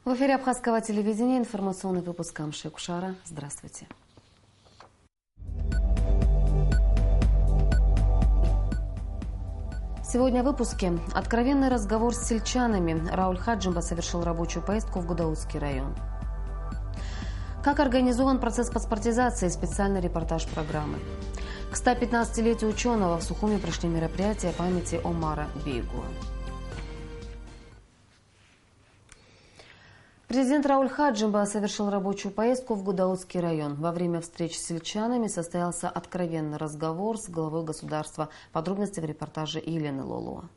В эфире Абхазского телевидения информационный выпуск Камши Кушара. Здравствуйте. Сегодня в выпуске откровенный разговор с сельчанами. Рауль Хаджимба совершил рабочую поездку в Гудаутский район. Как организован процесс паспортизации? Специальный репортаж программы. К 115-летию ученого в Сухуми прошли мероприятия памяти Омара Бейгуа. Президент Рауль Хаджимба совершил рабочую поездку в Гудаутский район. Во время встреч с сельчанами состоялся откровенный разговор с главой государства. Подробности в репортаже Елены Лолуа.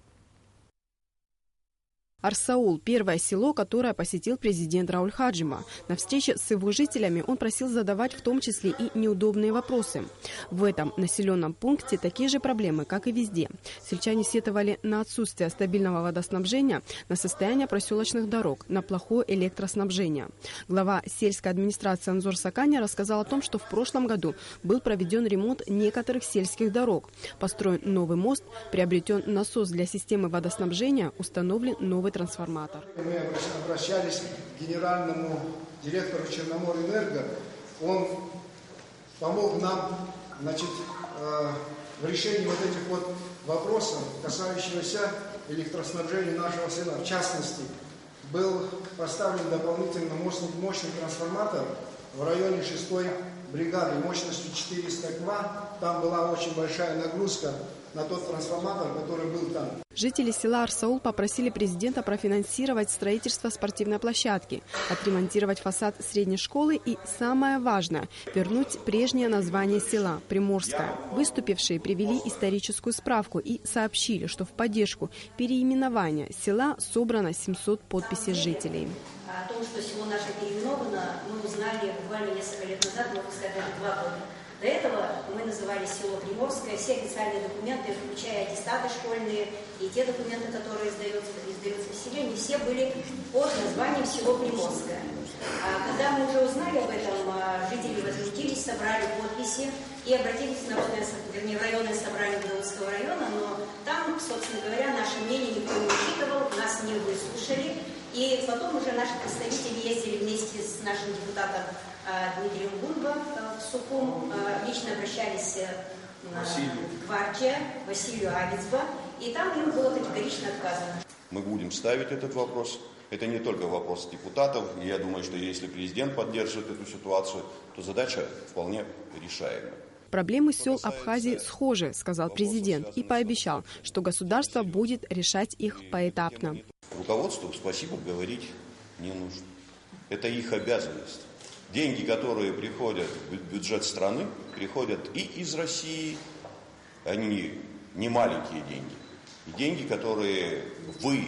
Арсаул – первое село, которое посетил президент Рауль Хаджимба. На встрече с его жителями он просил задавать в том числе и неудобные вопросы. В этом населенном пункте такие же проблемы, как и везде. Сельчане сетовали на отсутствие стабильного водоснабжения, на состояние проселочных дорог, на плохое электроснабжение. Глава сельской администрации Анзор Саканя рассказал о том, что в прошлом году был проведен ремонт некоторых сельских дорог. Построен новый мост, приобретен насос для системы водоснабжения, установлен новый трансформатор. Мы обращались к генеральному директору Черноморэнерго. Он помог нам, в решении вот этих вот вопросов, касающихся электроснабжения нашего села. В частности, был поставлен дополнительно мощный трансформатор в районе 6-й бригады мощностью 400 кВт. Там была очень большая нагрузка на тот трансформатор, который был там. Жители села Арсаул попросили президента профинансировать строительство спортивной площадки, отремонтировать фасад средней школы и, самое важное, вернуть прежнее название села – Приморское. Выступившие привели историческую справку и сообщили, что в поддержку переименования села собрано 700 подписей жителей. О том, что село наше переименовано, мы узнали буквально несколько лет назад, можно сказать, даже 2 года. До этого мы называли село Приморское. Все официальные документы, включая аттестаты школьные и те документы, которые издаются населению, все были под названием село Приморское. Когда мы уже узнали об этом, жители возмутились, собрали подписи и обратились в районное собрание Гудаутского района, но там, собственно говоря, наше мнение никто не учитывал, нас не выслушали. И потом уже наши представители ездили вместе с нашим депутатом Дмитрием Бульба в Сухум, лично обращались к Варче, Василию Авицба, и там им было категорично отказано. Мы будем ставить этот вопрос. Это не только вопрос депутатов. И я думаю, что если президент поддержит эту ситуацию, то задача вполне решаемая. Проблемы сел Абхазии схожи, сказал президент, и пообещал, что государство будет решать их поэтапно. Руководству спасибо говорить не нужно. Это их обязанность. Деньги, которые приходят в бюджет страны, приходят и из России, они не маленькие деньги. И деньги, которые вы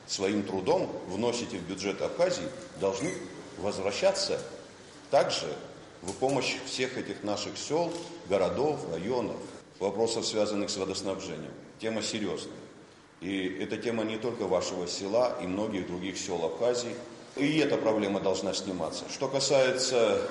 своим трудом вносите в бюджет Абхазии, должны возвращаться также в помощь всех этих наших сел, городов, районов. Вопросов, связанных с водоснабжением. Тема серьезная. И эта тема не только вашего села и многих других сел Абхазии. И эта проблема должна сниматься. Что касается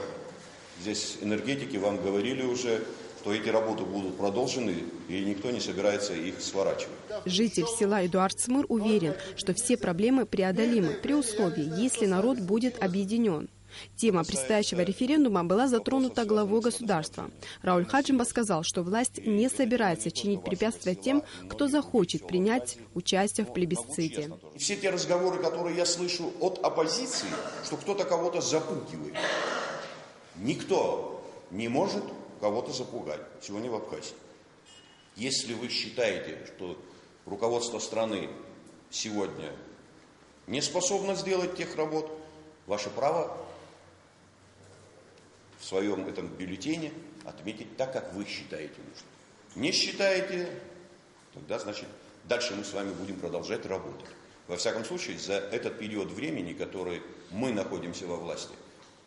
здесь энергетики, вам говорили уже, что эти работы будут продолжены, и никто не собирается их сворачивать. Житель села Эдуард Смыр уверен, что все проблемы преодолимы при условии, если народ будет объединен. Тема предстоящего референдума была затронута главой государства. Рауль Хаджимба сказал, что власть не собирается чинить препятствия тем, кто захочет принять участие в плебисците. Все те разговоры, которые я слышу от оппозиции, что кто-то кого-то запугивает. Никто не может кого-то запугать сегодня в Абхазии. Если вы считаете, что руководство страны сегодня не способно сделать тех работ, ваше право в своем этом бюллетене отметить так, как вы считаете нужным. Не считаете, тогда, значит, дальше мы с вами будем продолжать работать. Во всяком случае, за этот период времени, который мы находимся во власти,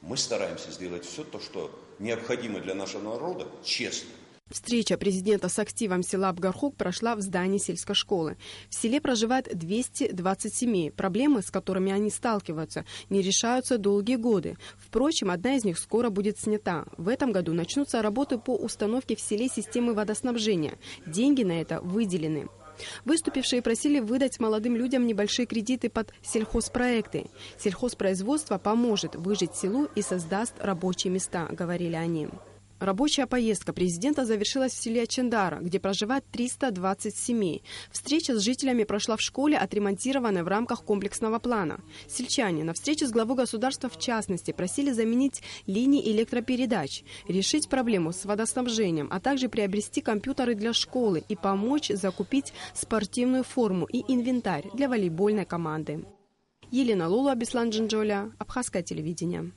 мы стараемся сделать все то, что необходимо для нашего народа, честно. Встреча президента с активом села Абгархук прошла в здании сельской школы. В селе проживает 220 семей. Проблемы, с которыми они сталкиваются, не решаются долгие годы. Впрочем, одна из них скоро будет снята. В этом году начнутся работы по установке в селе системы водоснабжения. Деньги на это выделены. Выступившие просили выдать молодым людям небольшие кредиты под сельхозпроекты. Сельхозпроизводство поможет выжить селу и создаст рабочие места, говорили они. Рабочая поездка президента завершилась в селе Чендара, где проживает 320 семей. Встреча с жителями прошла в школе, отремонтированной в рамках комплексного плана. Сельчане на встрече с главой государства в частности просили заменить линии электропередач, решить проблему с водоснабжением, а также приобрести компьютеры для школы и помочь закупить спортивную форму и инвентарь для волейбольной команды. Елена Лолуа, Беслан Джинджоля, Абхазское телевидение.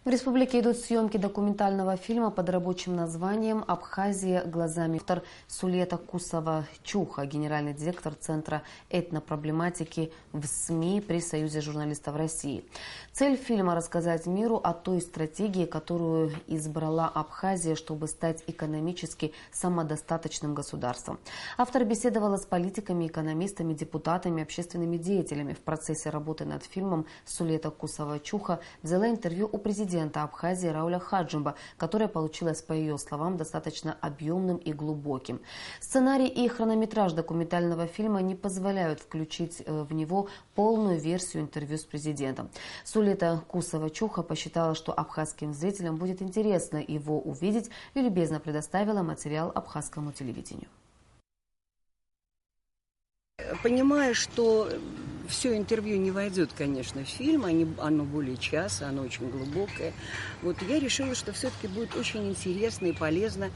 В республике идут съемки документального фильма под рабочим названием «Абхазия глазами». Автор Сулета Кусова-Чуха, генеральный директор Центра этнопроблематики в СМИ при Союзе журналистов России. Цель фильма – рассказать миру о той стратегии, которую избрала Абхазия, чтобы стать экономически самодостаточным государством. Автор беседовала с политиками, экономистами, депутатами, общественными деятелями. В процессе работы над фильмом Сулета Кусова-Чуха взяла интервью у президента Абхазии Рауля Хаджимба, которое получилось, по ее словам, достаточно объемным и глубоким. Сценарий и хронометраж документального фильма не позволяют включить в него полную версию интервью с президентом. Сулета Кусова-Чуха посчитала, что абхазским зрителям будет интересно его увидеть, и любезно предоставила материал абхазскому телевидению. Понимаю, что все интервью не войдет, конечно, в фильм, оно более часа, оно очень глубокое. Вот я решила, что все-таки будет очень интересно и полезно,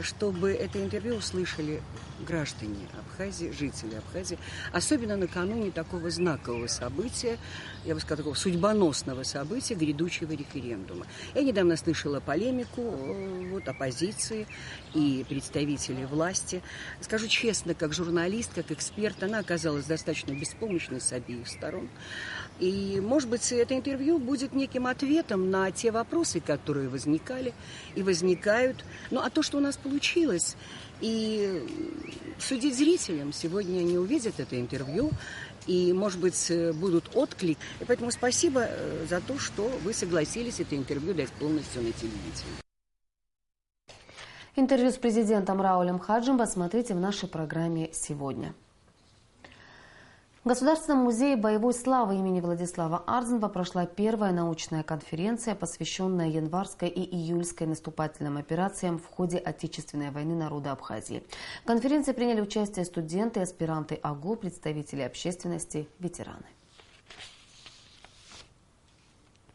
чтобы это интервью услышали граждане Абхазии, жители Абхазии, особенно накануне такого знакового события, я бы сказала, такого судьбоносного события, грядущего референдума. Я недавно слышала полемику оппозиции и представителей власти. Скажу честно, как журналист, как эксперт, она оказалась достаточно беспомощной с обеих сторон. И, может быть, это интервью будет неким ответом на те вопросы, которые возникали и возникают. Ну, а то, что у нас получилось, и судить зрителям, сегодня они увидят это интервью, и, может быть, будут отклик. И поэтому спасибо за то, что вы согласились это интервью дать полностью на телевидении. Интервью с президентом Раулем Хаджимба смотрите в нашей программе сегодня. В Государственном музее боевой славы имени Владислава Арзенба прошла первая научная конференция, посвященная январской и июльской наступательным операциям в ходе Отечественной войны народа Абхазии. В конференции приняли участие студенты, аспиранты АГУ, представители общественности, ветераны.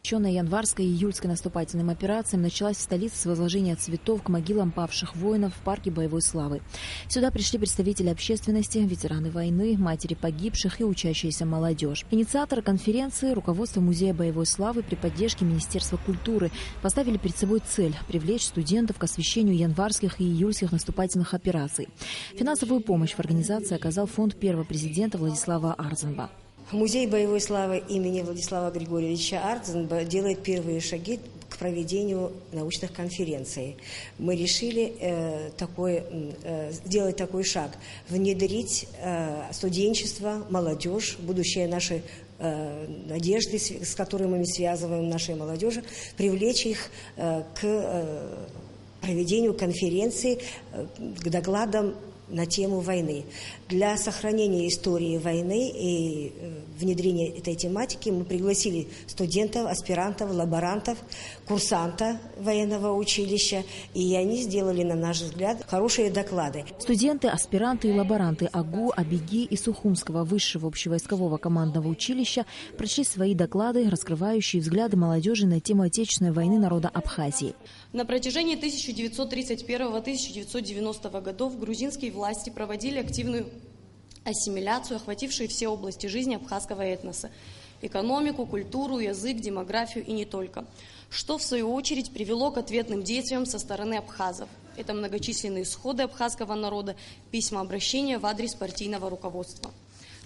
Посвященная январской и июльской наступательным операциям, началась в столице с возложения цветов к могилам павших воинов в парке боевой славы. Сюда пришли представители общественности, ветераны войны, матери погибших и учащаяся молодежь. Инициаторы конференции, руководство Музея боевой славы при поддержке Министерства культуры поставили перед собой цель – привлечь студентов к освещению январских и июльских наступательных операций. Финансовую помощь в организации оказал фонд первого президента Владислава Арзенба. Музей боевой славы имени Владислава Григорьевича Арзенба делает первые шаги к проведению научных конференций. Мы решили сделать такой шаг – внедрить студенчество, молодежь, будущее нашей надежды, с которыми мы связываем нашей молодежи, привлечь их к проведению конференции, к докладам на тему войны. Для сохранения истории войны и внедрения этой тематики мы пригласили студентов, аспирантов, лаборантов, курсанта военного училища, и они сделали, на наш взгляд, хорошие доклады. Студенты, аспиранты и лаборанты АГУ, Абиги и Сухумского высшего общевойскового командного училища прочли свои доклады, раскрывающие взгляды молодежи на тему Отечественной войны народа Абхазии. На протяжении 1931-1990 годов грузинские власти проводили активную ассимиляцию, охватившую все области жизни абхазского этноса – экономику, культуру, язык, демографию и не только, что в свою очередь привело к ответным действиям со стороны абхазов. Это многочисленные сходы абхазского народа, письма обращения в адрес партийного руководства.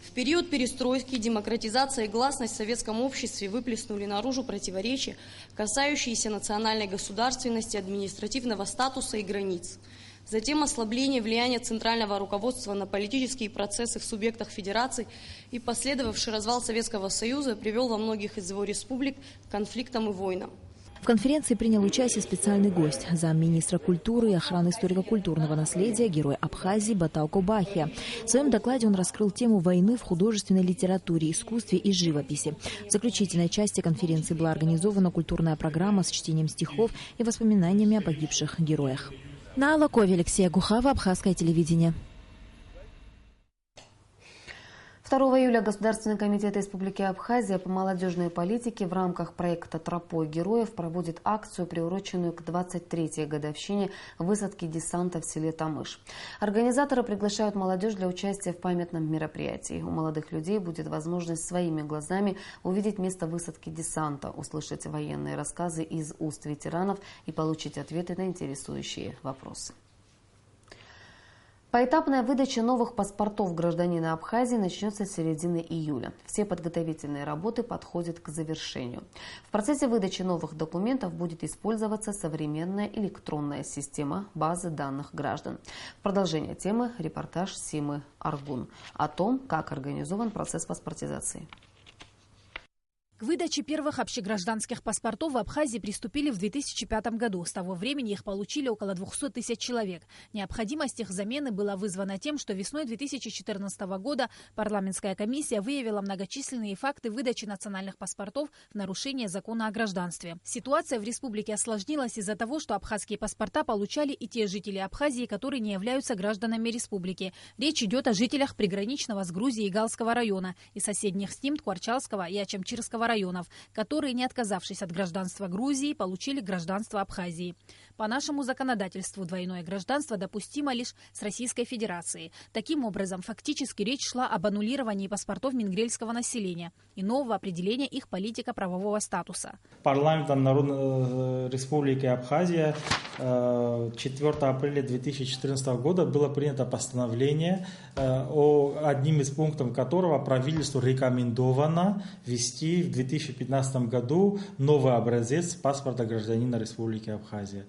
В период перестройки, демократизация и гласность в советском обществе выплеснули наружу противоречия, касающиеся национальной государственности, административного статуса и границ. Затем ослабление влияния центрального руководства на политические процессы в субъектах федерации и последовавший развал Советского Союза привел во многих из его республик к конфликтам и войнам. В конференции принял участие специальный гость, замминистра культуры и охраны историко-культурного наследия, герой Абхазии Батау Кобахия. В своем докладе он раскрыл тему войны в художественной литературе, искусстве и живописи. В заключительной части конференции была организована культурная программа с чтением стихов и воспоминаниями о погибших героях. На Алакове Алексея Гухава, Абхазское телевидение. 2 июля Государственный комитет Республики Абхазия по молодежной политике в рамках проекта «Тропой героев» проводит акцию, приуроченную к 23-й годовщине высадки десанта в селе Тамыш. Организаторы приглашают молодежь для участия в памятном мероприятии. У молодых людей будет возможность своими глазами увидеть место высадки десанта, услышать военные рассказы из уст ветеранов и получить ответы на интересующие вопросы. Поэтапная выдача новых паспортов гражданина Абхазии начнется с середины июля. Все подготовительные работы подходят к завершению. В процессе выдачи новых документов будет использоваться современная электронная система базы данных граждан. В продолжение темы репортаж Симы Аргун о том, как организован процесс паспортизации. К выдаче первых общегражданских паспортов в Абхазии приступили в 2005 году. С того времени их получили около 200 тысяч человек. Необходимость их замены была вызвана тем, что весной 2014 года парламентская комиссия выявила многочисленные факты выдачи национальных паспортов в нарушение закона о гражданстве. Ситуация в республике осложнилась из-за того, что абхазские паспорта получали и те жители Абхазии, которые не являются гражданами республики. Речь идет о жителях приграничного с Грузией Галского района и соседних с ним Ткварчалского и Ачамчирского районов, которые, не отказавшись от гражданства Грузии, получили гражданство Абхазии. По нашему законодательству двойное гражданство допустимо лишь с Российской Федерацией. Таким образом, фактически речь шла об аннулировании паспортов мингрельского населения и нового определения их политико-правового статуса. Парламентом Народной Республики Абхазия 4 апреля 2014 года было принято постановление, одним из пунктов которого правительству рекомендовано ввести в 2015 году новый образец паспорта гражданина Республики Абхазия.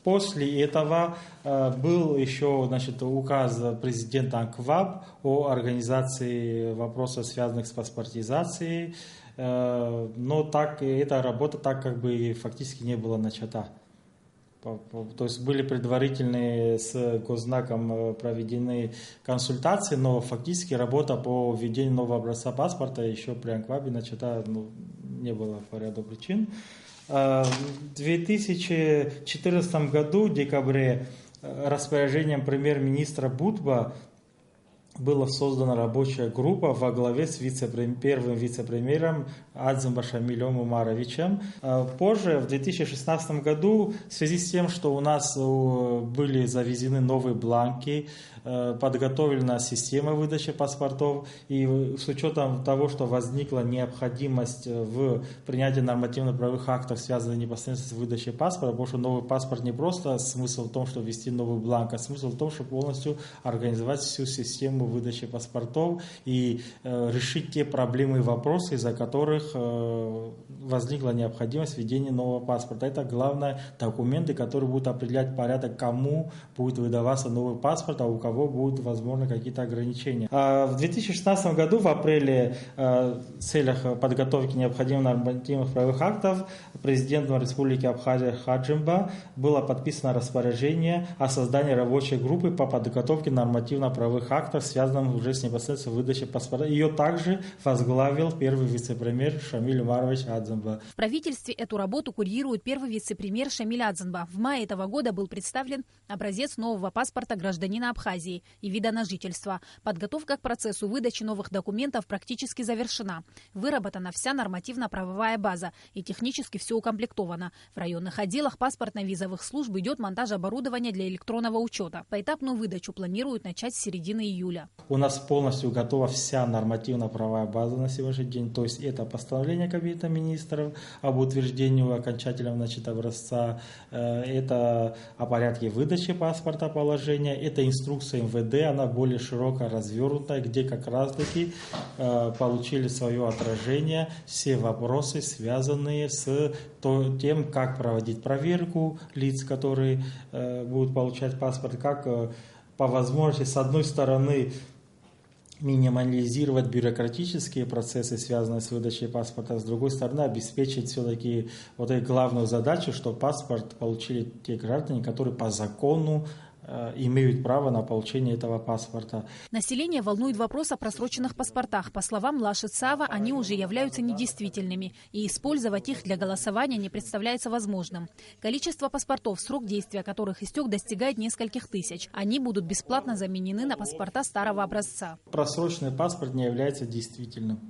После этого был еще указ президента АНКВАБ о организации вопросов, связанных с паспортизацией, но эта работа фактически не была начата. То есть были предварительные с Госзнаком проведены консультации, но фактически работа по введению нового образца паспорта еще при АНКВАБе начата не было по ряду причин. В 2014 году, в декабре, распоряжением премьер-министра Будба была создана рабочая группа во главе с первым вице-премьером Адзимба Шамилем Умаровичем. Позже, в 2016 году, в связи с тем, что у нас были завезены новые бланки, подготовлена система выдачи паспортов, и с учетом того, что возникла необходимость в принятии нормативно-правовых актов, связанных непосредственно с выдачей паспорта, потому что новый паспорт не просто смысл в том, что ввести новый бланк, а смысл в том, что полностью организовать всю систему выдачи паспортов и решить те проблемы и вопросы, из-за которых возникла необходимость введения нового паспорта. Это главное документы, которые будут определять порядок, кому будет выдаваться новый паспорт, а у кого будут, возможно, какие-то ограничения. В 2016 году, в апреле, в целях подготовки необходимых нормативных правовых актов, президентом Республики Абхазия Хаджимба было подписано распоряжение о создании рабочей группы по подготовке нормативно-правовых актов, связанных уже с непосредственно выдачей паспорта. Ее также возглавил первый вице-премьер Шамиль Умарович Адзимба. В правительстве эту работу курирует первый вице-премьер Шамиль Адзимба. В мае этого года был представлен образец нового паспорта гражданина Абхазии и вида на жительство. Подготовка к процессу выдачи новых документов практически завершена. Выработана вся нормативно-правовая база и технически все укомплектовано. В районных отделах паспортно-визовых служб идет монтаж оборудования для электронного учета. Поэтапную выдачу планируют начать с середины июля. У нас полностью готова вся нормативно-правовая база на сегодняшний день. То есть это постановление Кабинета министров об утверждении окончательного образца, это о порядке выдачи паспорта положения, это инструкция МВД, она более широко развернутая, где как раз-таки получили свое отражение все вопросы, связанные с тем, как проводить проверку лиц, которые будут получать паспорт, как по возможности, с одной стороны, минимализировать бюрократические процессы, связанные с выдачей паспорта, с другой стороны, обеспечить все-таки вот эту главную задачу, что паспорт получили те граждане, которые по закону имеют право на получение этого паспорта. Население волнует вопрос о просроченных паспортах. По словам Лаши Цава, они уже являются недействительными, и использовать их для голосования не представляется возможным. Количество паспортов, срок действия которых истек, достигает нескольких тысяч. Они будут бесплатно заменены на паспорта старого образца. Просроченный паспорт не является действительным.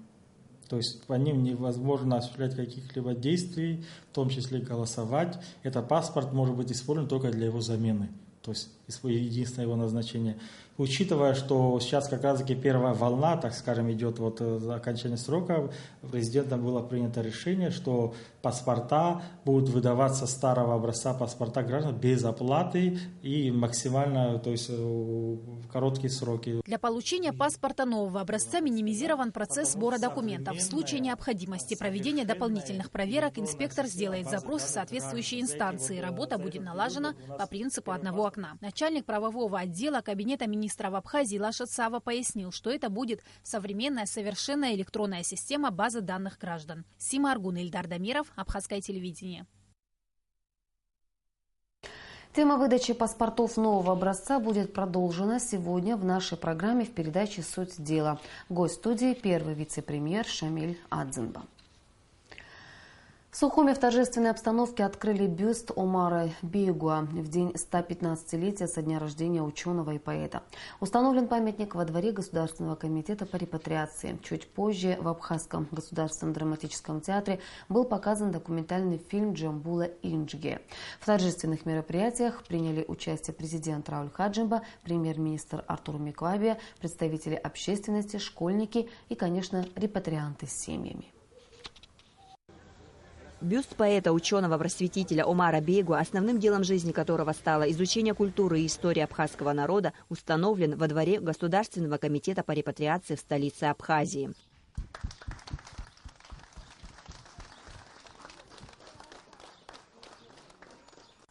То есть по ним невозможно осуществлять каких-либо действий, в том числе голосовать. Этот паспорт может быть использован только для его замены. То есть единственное его назначение. Учитывая, что сейчас как раз-таки первая волна, так скажем, идет вот окончание срока, президентом было принято решение, что паспорта будут выдаваться старого образца паспорта граждан без оплаты и максимально, то есть в короткие сроки. Для получения паспорта нового образца минимизирован процесс сбора документов. В случае необходимости проведения дополнительных проверок инспектор сделает запрос в соответствующие инстанции. Работа будет налажена по принципу одного окна. Начальник правового отдела Кабинета министров Абхазии Лаша Цава пояснил, что это будет современная совершенная электронная система базы данных граждан. Сима Аргун, Ильдар Дамиров, Абхазское телевидение. Тема выдачи паспортов нового образца будет продолжена сегодня в нашей программе в передаче «Суть дела». Гость студии – первый вице-премьер Шамиль Адзинба. В Сухуме в торжественной обстановке открыли бюст Омара Бейгуа в день 115-летия со дня рождения ученого и поэта. Установлен памятник во дворе Государственного комитета по репатриации. Чуть позже в Абхазском государственном драматическом театре был показан документальный фильм Джамбула Инджге. В торжественных мероприятиях приняли участие президент Рауль Хаджимба, премьер-министр Артур Миквабия, представители общественности, школьники и, конечно, репатрианты с семьями. Бюст поэта, ученого, просветителя Омара Бейгуа, основным делом жизни которого стало изучение культуры и истории абхазского народа, установлен во дворе Государственного комитета по репатриации в столице Абхазии.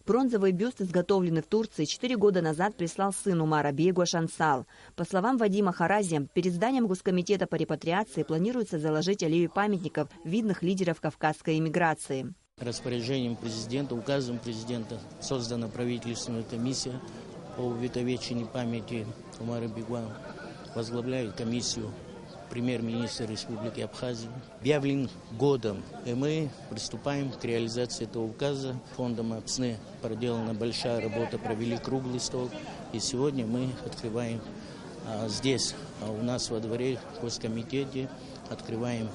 Бронзовый бюст, изготовленный в Турции, 4 года назад прислал сын Омара Бейгуа Шансал. По словам Вадима Харази, перед зданием Госкомитета по репатриации планируется заложить аллею памятников видных лидеров кавказской эмиграции. Распоряжением президента, указом президента создана правительственная комиссия по увековечению памяти Омара Бейгуа. Возглавляет комиссию премьер-министр Республики Абхазия. Объявлен годом, и мы приступаем к реализации этого указа. Фондом АПСНы проделана большая работа, провели круглый стол. И сегодня мы открываем здесь, у нас во дворе, в Госкомитете, открываем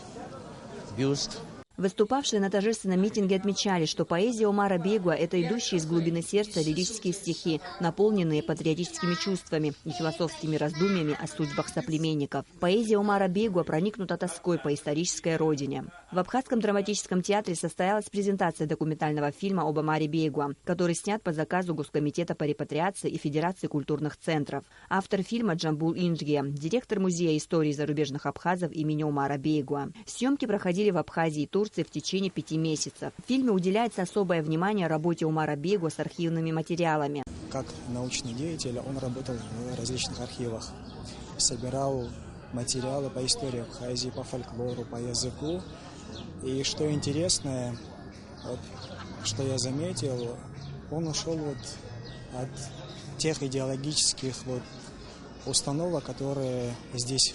бюст. Выступавшие на торжественном митинге отмечали, что поэзия Омара Бейгуа – это идущие из глубины сердца лирические стихи, наполненные патриотическими чувствами и философскими раздумьями о судьбах соплеменников. Поэзия Омара Бейгуа проникнута тоской по исторической родине. В Абхазском драматическом театре состоялась презентация документального фильма об Омаре Бейгуа, который снят по заказу Госкомитета по репатриации и Федерации культурных центров. Автор фильма Джамбул Инджге, директор Музея истории зарубежных абхазов имени Омара Бейгуа. Съемки проходили в Абхазии и Турции в течение 5 месяцев. В фильме уделяется особое внимание работе Омара Бейгуа с архивными материалами. Как научный деятель он работал в различных архивах, собирал материалы по истории Абхазии, по фольклору, по языку. И что интересное, что я заметил, он ушел от тех идеологических установок, которые здесь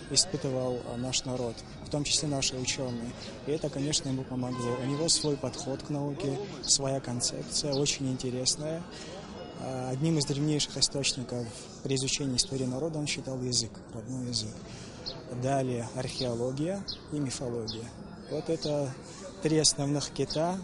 испытывал наш народ, в том числе наши ученые. И это, конечно, ему помогло. У него свой подход к науке, своя концепция, очень интересная. Одним из древнейших источников при изучении истории народа он считал язык, родной язык. Далее археология и мифология. Вот это 3 основных кита,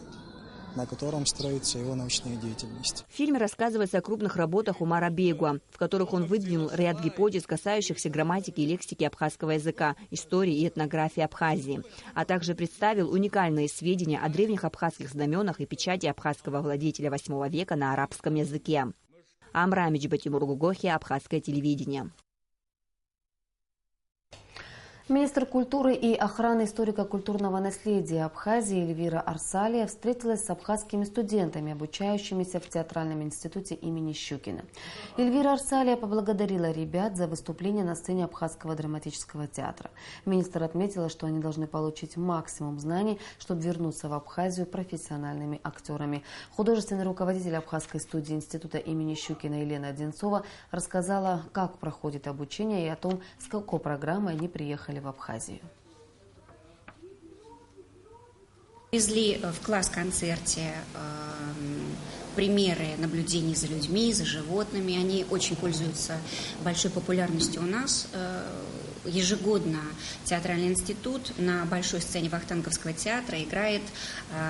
на котором строится его научная деятельность. В фильме рассказывается о крупных работах Омара Бейгуа, в которых он выдвинул ряд гипотез, касающихся грамматики и лексики абхазского языка, истории и этнографии Абхазии, а также представил уникальные сведения о древних абхазских знаменах и печати абхазского владетеля 8 века на арабском языке. Амрамич Батимур Гугохи, Абхазское телевидение. Министр культуры и охраны историко-культурного наследия Абхазии Эльвира Арсалия встретилась с абхазскими студентами, обучающимися в театральном институте имени Щукина. Эльвира Арсалия поблагодарила ребят за выступление на сцене Абхазского драматического театра. Министр отметила, что они должны получить максимум знаний, чтобы вернуться в Абхазию профессиональными актерами. Художественный руководитель Абхазской студии института имени Щукина Елена Одинцова рассказала, как проходит обучение и о том, с какой программой они приехали в Абхазию. Привезли в класс-концерте примеры наблюдений за людьми, за животными. Они очень пользуются большой популярностью у нас. Ежегодно театральный институт на большой сцене Вахтанговского театра играет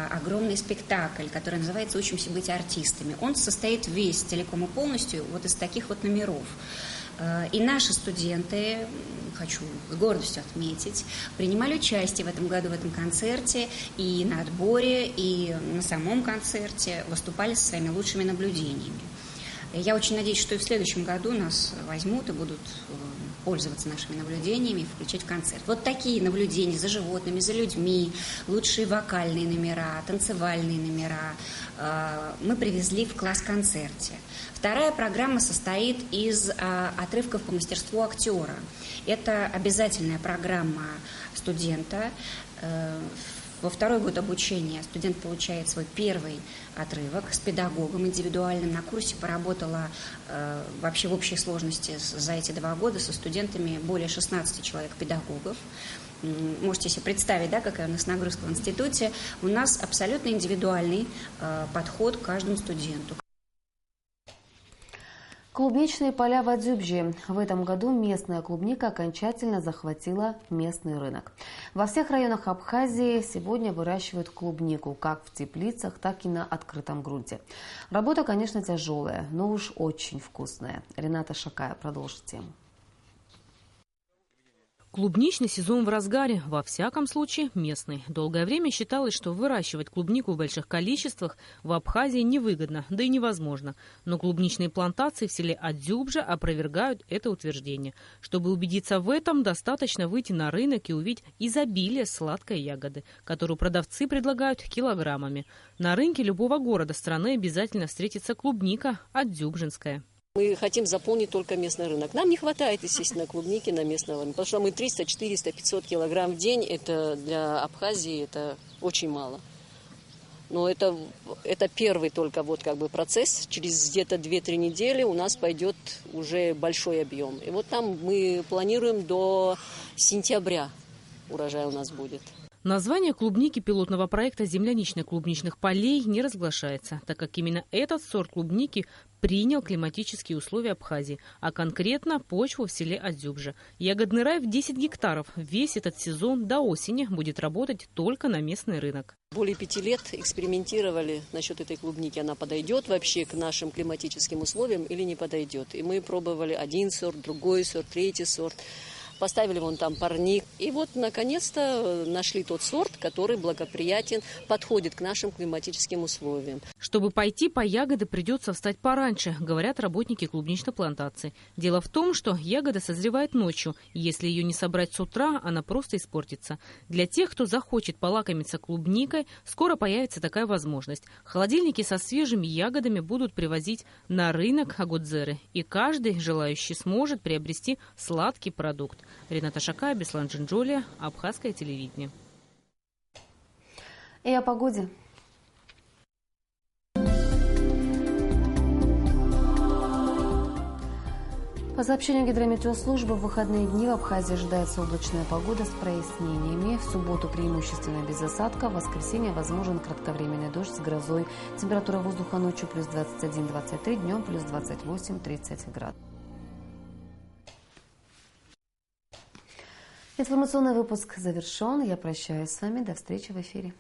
огромный спектакль, который называется «Учимся быть артистами». Он состоит весь целиком и полностью вот из таких вот номеров. И наши студенты, хочу с гордостью отметить, принимали участие в этом году в этом концерте и на отборе, и на самом концерте выступали со своими лучшими наблюдениями. Я очень надеюсь, что и в следующем году нас возьмут и будут пользоваться нашими наблюдениями и включать в концерт. Вот такие наблюдения за животными, за людьми, лучшие вокальные номера, танцевальные номера мы привезли в класс-концерте. Вторая программа состоит из отрывков по мастерству актера. Это обязательная программа студента. Во второй год обучения студент получает свой первый отрывок с педагогом индивидуальным. На курсе поработала вообще в общей сложности за эти 2 года со студентами более 16 человек педагогов. Можете себе представить, да, какая у нас нагрузка в институте. У нас абсолютно индивидуальный подход к каждому студенту. Клубничные поля в Адзюбже. В этом году местная клубника окончательно захватила местный рынок. Во всех районах Абхазии сегодня выращивают клубнику, как в теплицах, так и на открытом грунте. Работа, конечно, тяжелая, но уж очень вкусная. Рената Шакая продолжит тему. Клубничный сезон в разгаре, во всяком случае местный. Долгое время считалось, что выращивать клубнику в больших количествах в Абхазии невыгодно, да и невозможно. Но клубничные плантации в селе Адзюбже опровергают это утверждение. Чтобы убедиться в этом, достаточно выйти на рынок и увидеть изобилие сладкой ягоды, которую продавцы предлагают килограммами. На рынке любого города страны обязательно встретится клубника адзюбжинская. Мы хотим заполнить только местный рынок. Нам не хватает, естественно, клубники на местного рынка, потому что мы 300, 400, 500 килограмм в день, это для Абхазии это очень мало. Но это первый только вот как бы процесс. Через где-то 2-3 недели у нас пойдет уже большой объем. И вот там мы планируем до сентября урожай у нас будет. Название клубники пилотного проекта землянично-клубничных полей не разглашается, так как именно этот сорт клубники принял климатические условия Абхазии, а конкретно почву в селе Адзюбже. Ягодный рай в 10 гектаров. Весь этот сезон до осени будет работать только на местный рынок. Более 5 лет экспериментировали насчет этой клубники. Она подойдет вообще к нашим климатическим условиям или не подойдет. И мы пробовали один сорт, другой сорт, третий сорт. Поставили вон там парник. И вот, наконец-то, нашли тот сорт, который благоприятен, подходит к нашим климатическим условиям. Чтобы пойти по ягоды, придется встать пораньше, говорят работники клубничной плантации. Дело в том, что ягода созревает ночью. И если ее не собрать с утра, она просто испортится. Для тех, кто захочет полакомиться клубникой, скоро появится такая возможность. Холодильники со свежими ягодами будут привозить на рынок Агудзеры. И каждый желающий сможет приобрести сладкий продукт. Рената Шакая, Беслан Джинджолия, Абхазское телевидение. И о погоде. По сообщению гидрометеослужбы, в выходные дни в Абхазии ожидается облачная погода с прояснениями. В субботу преимущественно без осадка, в воскресенье возможен кратковременный дождь с грозой. Температура воздуха ночью плюс 21-23, днем плюс 28-30 градусов. Информационный выпуск завершен. Я прощаюсь с вами. До встречи в эфире.